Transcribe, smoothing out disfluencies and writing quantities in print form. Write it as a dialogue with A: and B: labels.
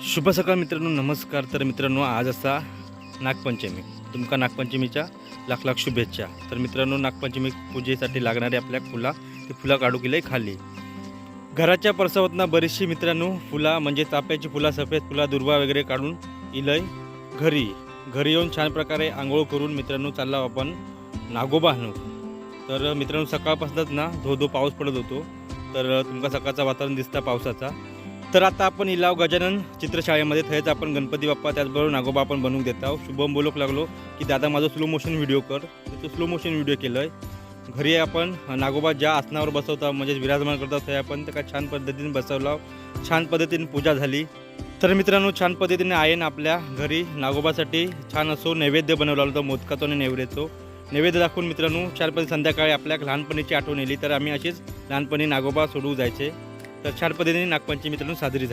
A: शुभ सकाळ मित्रांनो, नमस्कार. तर मित्रांनो, आज असा नागपंचमी. तुमका नागपंचमीच्या लाख लाख शुभेच्छा. तर मित्रांनो, नागपंचमी पूजेसाठी लागणारे आपल्या फुला ते फुलं काढू गेले खाली. घराच्या परसवतना बरीचशी मित्रांनो फुला म्हणजे चाफ्याची फुला, सफेद फुला, दुर्वा वगैरे काढून इलय घरी येऊन छान प्रकारे आंघोळ करून मित्रांनो चालला आपण नागोबा आणू. तर मित्रांनो, सकाळपासूनच ना धो पाऊस पडत होतो. तर तुमका सकाळचं वातावरण दिसतं पावसाचा. तर आता आपण इलाव गजानन चित्रशाळेमध्ये थेच आपण गणपती बाप्पा त्याचबरोबर नागोबा आपण बनवून देत आहोत. शुभम बोलूक लागलो की दादा माझं स्लो मोशन व्हिडिओ कर. तो स्लो मोशन व्हिडिओ केलं आहे. घरी आपण नागोबा ज्या आसनावर बसवता म्हणजे विराजमान करतात ते आपण त्या छान पद्धतीने बसवला. छान पद्धतीने पूजा झाली. तर मित्रांनो, छान पद्धतीने आयन आपल्या घरी नागोबासाठी छान असो नैवेद्य बनवला होता. मोदकाचा आणि नैवेद्य दाखवून मित्रांनो छान पद्धती संध्याकाळी आपल्या लहानपणीची आठवण येली. तर आम्ही अशीच लहानपणी नागोबा सोडवू जायचे. तर छान पद्धतीने नागपंचमी मित्रांनो साजरी झाली.